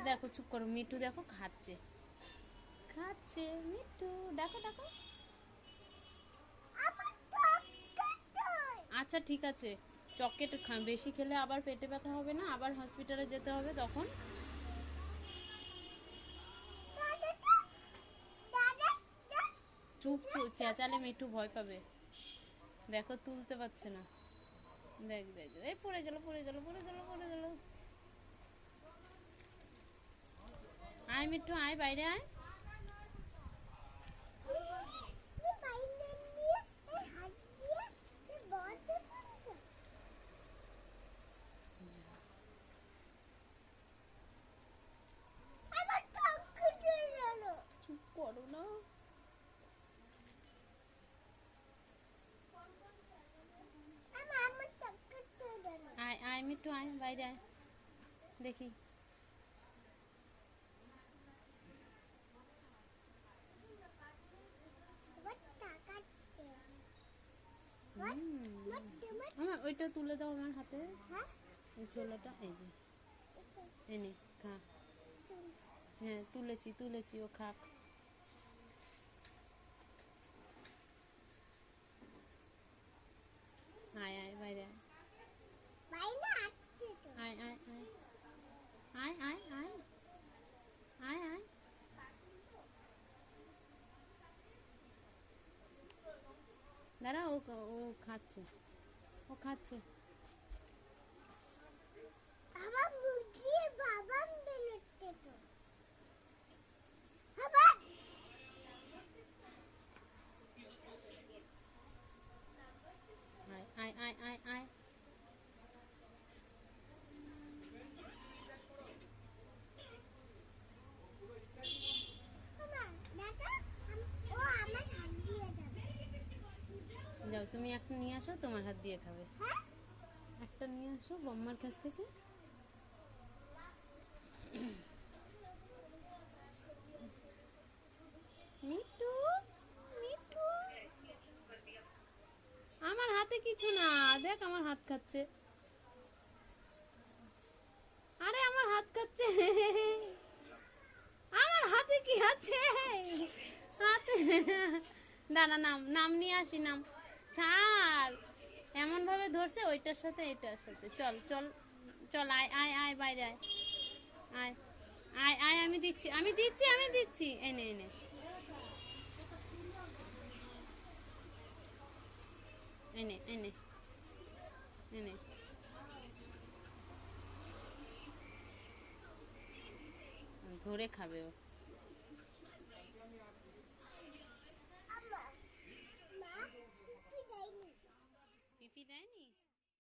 দেখো চুপ করো, মিঠু দেখো খাচ্ছে খাচ্ছে মিঠু, দেখো দেখো। আচ্ছা ঠিক আছে, চকলেট বেশি খেলে আবার পেটে ব্যথা হবে না, আবার হসপিটালে যেতে হবে তখন। চুপ চুপ, চেঁচালে মিঠু ভয় পাবে। দেখো তুলতে পারছে না, দেখ দেখ, এই পড়ে গেল পড়ে গেল পড়ে গেল পড়ে গেল। আয় মিঠু আয়, বাইরে আয়। চুপ করো না। আয় আয় মিঠু আয়, বাইরে আয় দেখি। আমার ওইটা তুলে দাও আমার হাতে, এই ছোলাটা, এই যে এনে খা। হ্যাঁ তুলেছি তুলেছি, ও খাক। আয় আয় বাইরে আয়, আয় আয় আয় আয় আয় আয় আয় আয়। দাঁড়া, ও ও খাচ্ছে, ও খাচ্ছে। আয় আয় আয় আয় আয়। যাও তুমি একটা নিয়ে আসো, তোমার হাত দিয়ে খাবে। একটা নিয়ে আসো বম্মার কাছ থেকে। মিঠু মিঠু, আমার হাতে কিছু না, দেখ আমার হাত খাচ্ছে। আরে আমার হাত খাচ্ছে, আমার হাতে কি আছে হাতে। দাঁড়া, নাম নাম নিয়ে আসি, নাম ছাড়। এমন ভাবে ধরছে ওইটার সাথে এটার সাথে। চল চল চল, আয় আয় আয় বাইরে আয়, আয় আয় আয়, আমি দিচ্ছি আমি দিচ্ছি আমি দিচ্ছি, এনে এনে এনে এনে এনে। ধরে খাবে ও। পিপি দেয়নি।